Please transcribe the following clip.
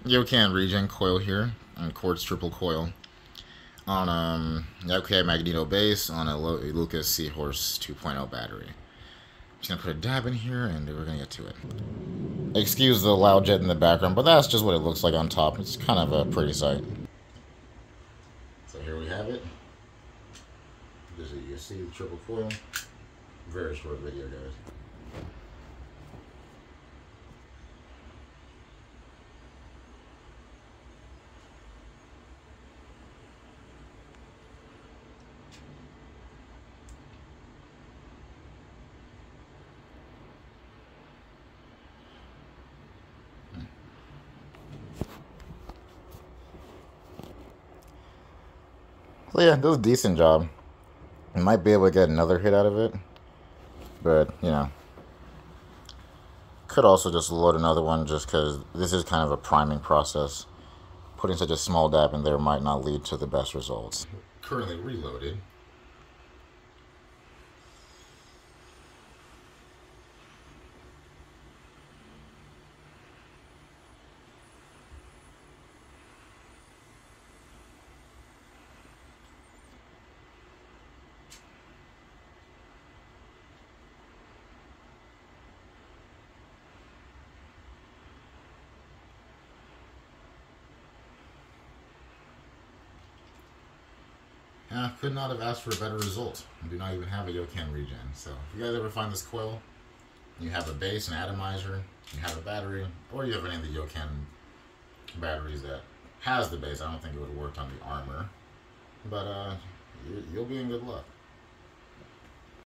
Yocan Regen Coil here on quartz triple coil on Yocan Magneto base on a Lucas Seahorse 2.0 battery. Just gonna put a dab in here and we're gonna get to it. Excuse the loud jet in the background, but that's just what it looks like on top. It's kind of a pretty sight. So here we have it. Just you can see the triple coil. Very short video, guys. So yeah, does a decent job. You might be able to get another hit out of it, but you know, could also just load another one just because this is kind of a priming process. Putting such a small dab in there might not lead to the best results. Currently reloaded. Could not have asked for a better result. I do not even have a Yocan Regen. So if you guys ever find this coil, you have a base, an atomizer, you have a battery, or you have any of the Yocan batteries that has the base, I don't think it would have worked on the armor. But you'll be in good luck.